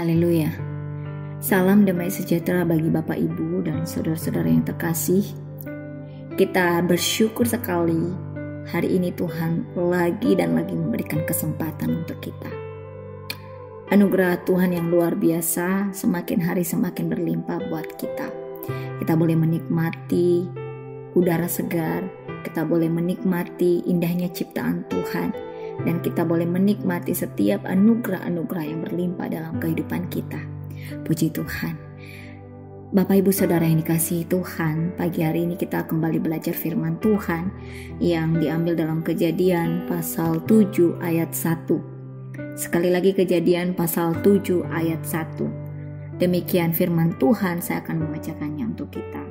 Haleluya. Salam damai sejahtera bagi Bapak Ibu dan saudara-saudara yang terkasih. Kita bersyukur sekali hari ini Tuhan lagi dan lagi memberikan kesempatan untuk kita. Anugerah Tuhan yang luar biasa semakin hari semakin berlimpah buat kita. Kita boleh menikmati udara segar, kita boleh menikmati indahnya ciptaan Tuhan, dan kita boleh menikmati setiap anugerah-anugerah yang berlimpah dalam kehidupan kita. Puji Tuhan. Bapak Ibu Saudara yang dikasihi Tuhan, pagi hari ini kita kembali belajar firman Tuhan yang diambil dalam Kejadian pasal 7 ayat 1. Sekali lagi Kejadian pasal 7 ayat 1. Demikian firman Tuhan, saya akan membacakannya untuk kita.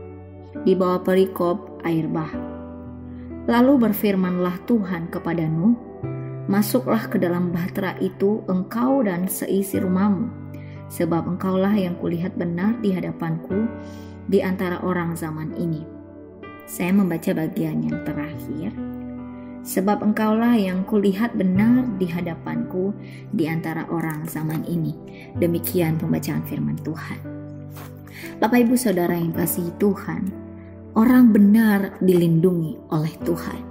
Di bawah perikop air bah. Lalu berfirmanlah Tuhan kepada Nuh, masuklah ke dalam bahtera itu engkau dan seisi rumahmu, sebab engkaulah yang kulihat benar di hadapanku di antara orang zaman ini. Saya membaca bagian yang terakhir. Sebab engkaulah yang kulihat benar di hadapanku di antara orang zaman ini. Demikian pembacaan firman Tuhan. Bapak Ibu Saudara yang kasih Tuhan, orang benar dilindungi oleh Tuhan.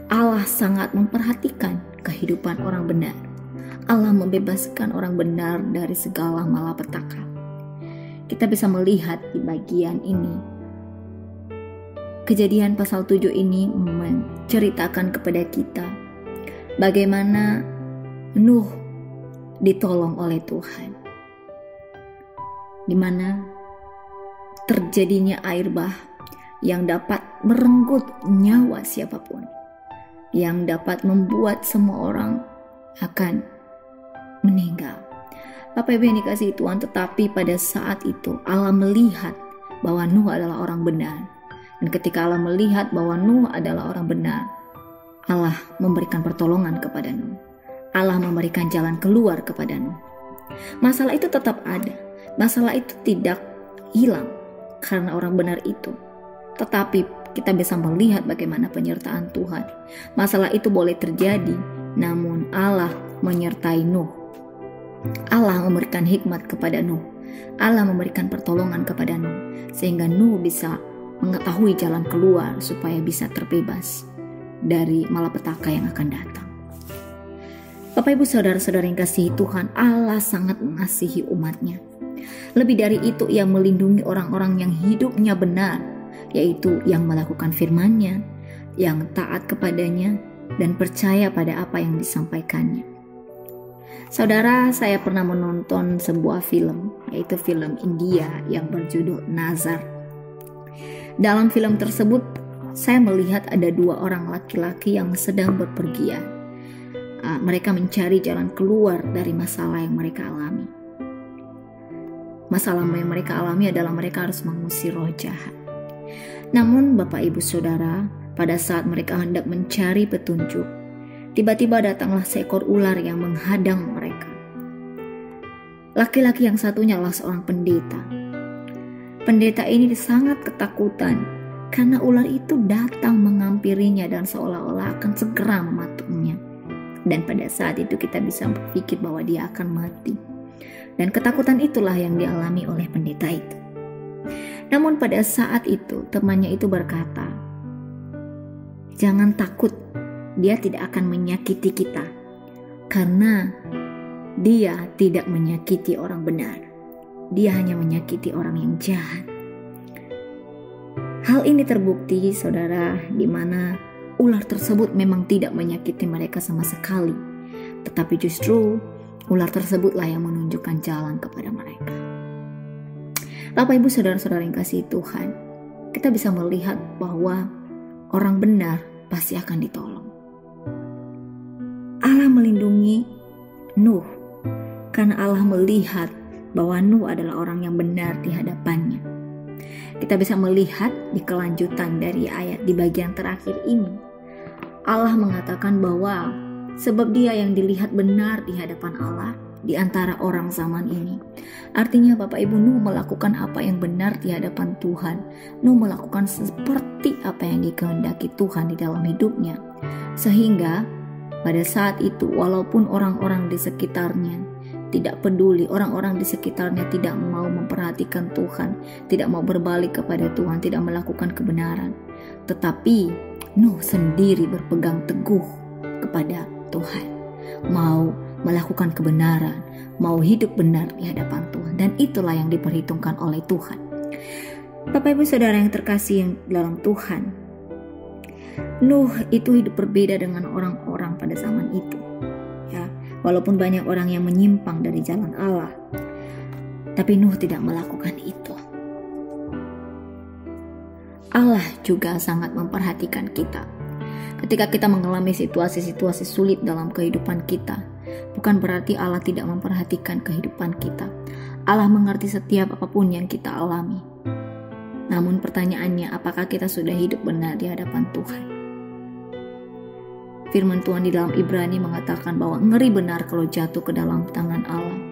Allah sangat memperhatikan kehidupan orang benar. Allah membebaskan orang benar dari segala malapetaka. Kita bisa melihat di bagian ini, Kejadian pasal 7 ini menceritakan kepada kita bagaimana Nuh ditolong oleh Tuhan, di mana terjadinya air bah yang dapat merenggut nyawa siapapun, yang dapat membuat semua orang akan meninggal. Bapak Ibu yang dikasihi Tuhan, tetapi pada saat itu Allah melihat bahwa Nuh adalah orang benar. Dan ketika Allah melihat bahwa Nuh adalah orang benar, Allah memberikan pertolongan kepada Nuh. Allah memberikan jalan keluar kepada Nuh. Masalah itu tetap ada. Masalah itu tidak hilang karena orang benar itu. Tetapi kita bisa melihat bagaimana penyertaan Tuhan. Masalah itu boleh terjadi, namun Allah menyertai Nuh. Allah memberikan hikmat kepada Nuh. Allah memberikan pertolongan kepada Nuh, sehingga Nuh bisa mengetahui jalan keluar supaya bisa terbebas dari malapetaka yang akan datang. Bapak Ibu Saudara-saudara yang kasih Tuhan, Allah sangat mengasihi umatnya. Lebih dari itu, Ia melindungi orang-orang yang hidupnya benar, yaitu yang melakukan firman-Nya, yang taat kepadanya, dan percaya pada apa yang disampaikannya. Saudara, saya pernah menonton sebuah film, yaitu film India yang berjudul Nazar. Dalam film tersebut, saya melihat ada dua orang laki-laki yang sedang berpergian. Mereka mencari jalan keluar dari masalah yang mereka alami. Masalah yang mereka alami adalah mereka harus mengusir roh jahat. Namun Bapak Ibu Saudara, pada saat mereka hendak mencari petunjuk, tiba-tiba datanglah seekor ular yang menghadang mereka. Laki-laki yang satunya adalah seorang pendeta. Pendeta ini sangat ketakutan karena ular itu datang menghampirinya dan seolah-olah akan segera mematuknya. Dan pada saat itu kita bisa berpikir bahwa dia akan mati. Dan ketakutan itulah yang dialami oleh pendeta itu. Namun pada saat itu temannya itu berkata, "Jangan takut, dia tidak akan menyakiti kita. Karena dia tidak menyakiti orang benar. Dia hanya menyakiti orang yang jahat." Hal ini terbukti, saudara, di mana ular tersebut memang tidak menyakiti mereka sama sekali. Tetapi justru ular tersebutlah yang menunjukkan jalan kepada mereka. Bapak Ibu Saudara-saudara yang kasih Tuhan, kita bisa melihat bahwa orang benar pasti akan ditolong. Allah melindungi Nuh karena Allah melihat bahwa Nuh adalah orang yang benar di hadapannya. Kita bisa melihat di kelanjutan dari ayat di bagian terakhir ini, Allah mengatakan bahwa sebab dia yang dilihat benar di hadapan Allah di antara orang zaman ini. Artinya Bapak Ibu, Nuh melakukan apa yang benar di hadapan Tuhan. Nuh melakukan seperti apa yang dikehendaki Tuhan di dalam hidupnya. Sehingga pada saat itu walaupun orang-orang di sekitarnya tidak peduli, orang-orang di sekitarnya tidak mau memperhatikan Tuhan, tidak mau berbalik kepada Tuhan, tidak melakukan kebenaran. Tetapi Nuh sendiri berpegang teguh kepada Tuhan, mau melakukan kebenaran, mau hidup benar di hadapan Tuhan, dan itulah yang diperhitungkan oleh Tuhan. Bapak Ibu Saudara yang terkasih yang dalam Tuhan, Nuh itu hidup berbeda dengan orang-orang pada zaman itu. Ya, walaupun banyak orang yang menyimpang dari jalan Allah, tapi Nuh tidak melakukan itu. Allah juga sangat memperhatikan kita. Ketika kita mengalami situasi-situasi sulit dalam kehidupan kita, bukan berarti Allah tidak memperhatikan kehidupan kita. Allah mengerti setiap apapun yang kita alami. Namun pertanyaannya, apakah kita sudah hidup benar di hadapan Tuhan? Firman Tuhan di dalam Ibrani mengatakan bahwa ngeri benar kalau jatuh ke dalam tangan Allah.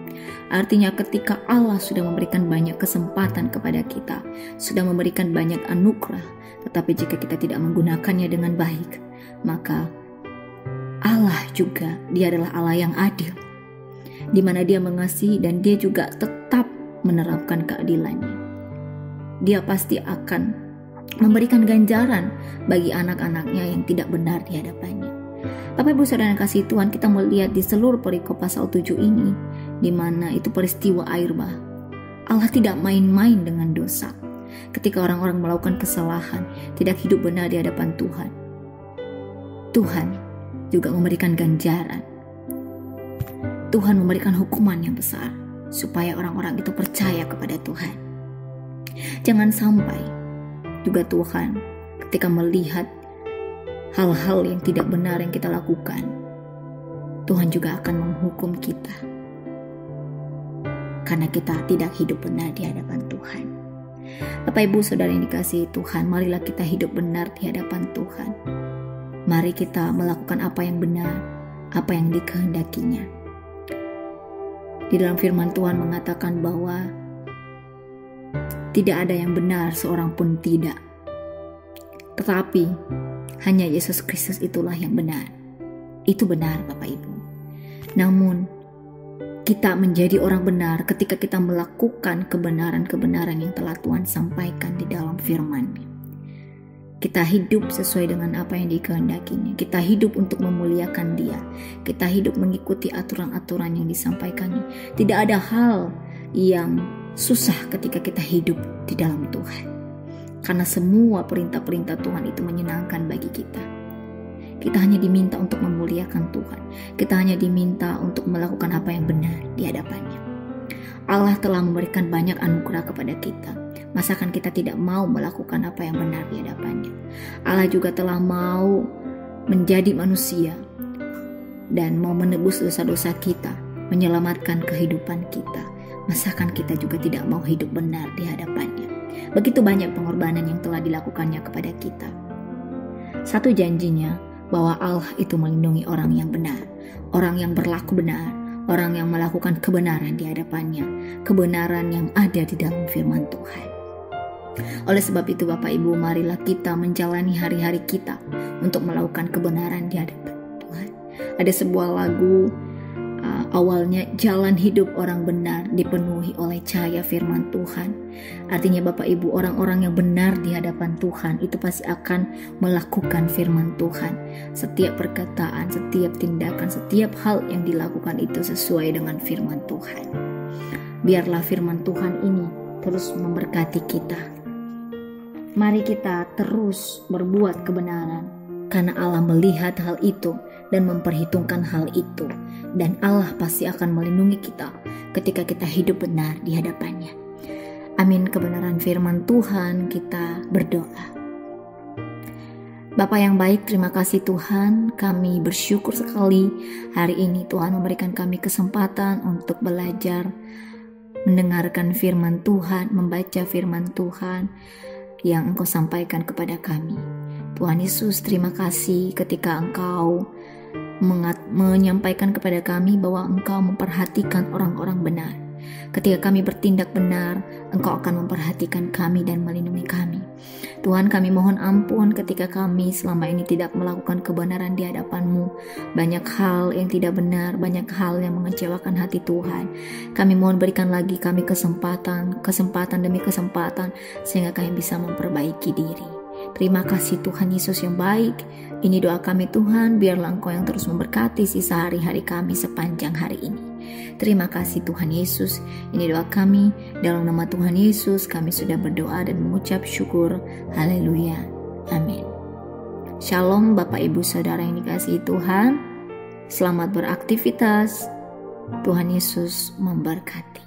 Artinya ketika Allah sudah memberikan banyak kesempatan kepada kita, sudah memberikan banyak anugerah, tetapi jika kita tidak menggunakannya dengan baik, maka Allah juga, Dia adalah Allah yang adil, di mana Dia mengasihi dan Dia juga tetap menerapkan keadilannya. Dia pasti akan memberikan ganjaran bagi anak-anaknya yang tidak benar di hadapannya. Bapak Ibu Saudara yang kasih Tuhan, kita melihat di seluruh perikop pasal 7 ini, di mana itu peristiwa air bah. Allah tidak main-main dengan dosa. Ketika orang-orang melakukan kesalahan, tidak hidup benar di hadapan Tuhan, Tuhan juga memberikan ganjaran. Tuhan memberikan hukuman yang besar supaya orang-orang itu percaya kepada Tuhan. Jangan sampai juga Tuhan ketika melihat hal-hal yang tidak benar yang kita lakukan, Tuhan juga akan menghukum kita karena kita tidak hidup benar di hadapan Tuhan. Bapak Ibu Saudara yang dikasihi Tuhan, marilah kita hidup benar di hadapan Tuhan. Mari kita melakukan apa yang benar, apa yang dikehendakinya. Di dalam firman Tuhan mengatakan bahwa tidak ada yang benar seorang pun tidak, tetapi hanya Yesus Kristus itulah yang benar. Itu benar Bapak Ibu. Namun kita menjadi orang benar ketika kita melakukan kebenaran-kebenaran yang telah Tuhan sampaikan di dalam firman-Nya. Kita hidup sesuai dengan apa yang dikehendakinya. Kita hidup untuk memuliakan Dia. Kita hidup mengikuti aturan-aturan yang disampaikannya. Tidak ada hal yang susah ketika kita hidup di dalam Tuhan. Karena semua perintah-perintah Tuhan itu menyenangkan bagi kita. Kita hanya diminta untuk memuliakan Tuhan. Kita hanya diminta untuk melakukan apa yang benar di hadapannya. Allah telah memberikan banyak anugerah kepada kita. Masakan kita tidak mau melakukan apa yang benar di hadapannya? Allah juga telah mau menjadi manusia dan mau menebus dosa-dosa kita, menyelamatkan kehidupan kita. Masakan kita juga tidak mau hidup benar di hadapannya? Begitu banyak pengorbanan yang telah dilakukannya kepada kita. Satu janjinya, bahwa Allah itu melindungi orang yang benar, orang yang berlaku benar, orang yang melakukan kebenaran di hadapannya, kebenaran yang ada di dalam firman Tuhan. Oleh sebab itu Bapak Ibu, marilah kita menjalani hari-hari kita untuk melakukan kebenaran di hadapan Tuhan. Ada sebuah lagu, awalnya jalan hidup orang benar dipenuhi oleh cahaya firman Tuhan. Artinya Bapak Ibu, orang-orang yang benar di hadapan Tuhan itu pasti akan melakukan firman Tuhan. Setiap perkataan, setiap tindakan, setiap hal yang dilakukan itu sesuai dengan firman Tuhan. Biarlah firman Tuhan ini terus memberkati kita. Mari kita terus berbuat kebenaran, karena Allah melihat hal itu dan memperhitungkan hal itu. Dan Allah pasti akan melindungi kita ketika kita hidup benar di hadapannya. Amin. Kebenaran firman Tuhan, kita berdoa. Bapa yang baik, terima kasih Tuhan. Kami bersyukur sekali hari ini Tuhan memberikan kami kesempatan untuk belajar, mendengarkan firman Tuhan, membaca firman Tuhan yang Engkau sampaikan kepada kami. Tuhan Yesus, terima kasih ketika Engkau menyampaikan kepada kami bahwa Engkau memperhatikan orang-orang benar. Ketika kami bertindak benar, Engkau akan memperhatikan kami dan melindungi kami. Tuhan, kami mohon ampun ketika kami selama ini tidak melakukan kebenaran di hadapan-Mu. Banyak hal yang tidak benar, banyak hal yang mengecewakan hati Tuhan. Kami mohon berikan lagi kami kesempatan demi kesempatan, sehingga kami bisa memperbaiki diri. Terima kasih Tuhan Yesus yang baik. Ini doa kami Tuhan, biarlah Engkau yang terus memberkati sisa hari-hari kami sepanjang hari ini. Terima kasih Tuhan Yesus. Ini doa kami, dalam nama Tuhan Yesus kami sudah berdoa dan mengucap syukur. Haleluya. Amin. Shalom Bapak Ibu Saudara yang dikasihi Tuhan. Selamat beraktivitas. Tuhan Yesus memberkati.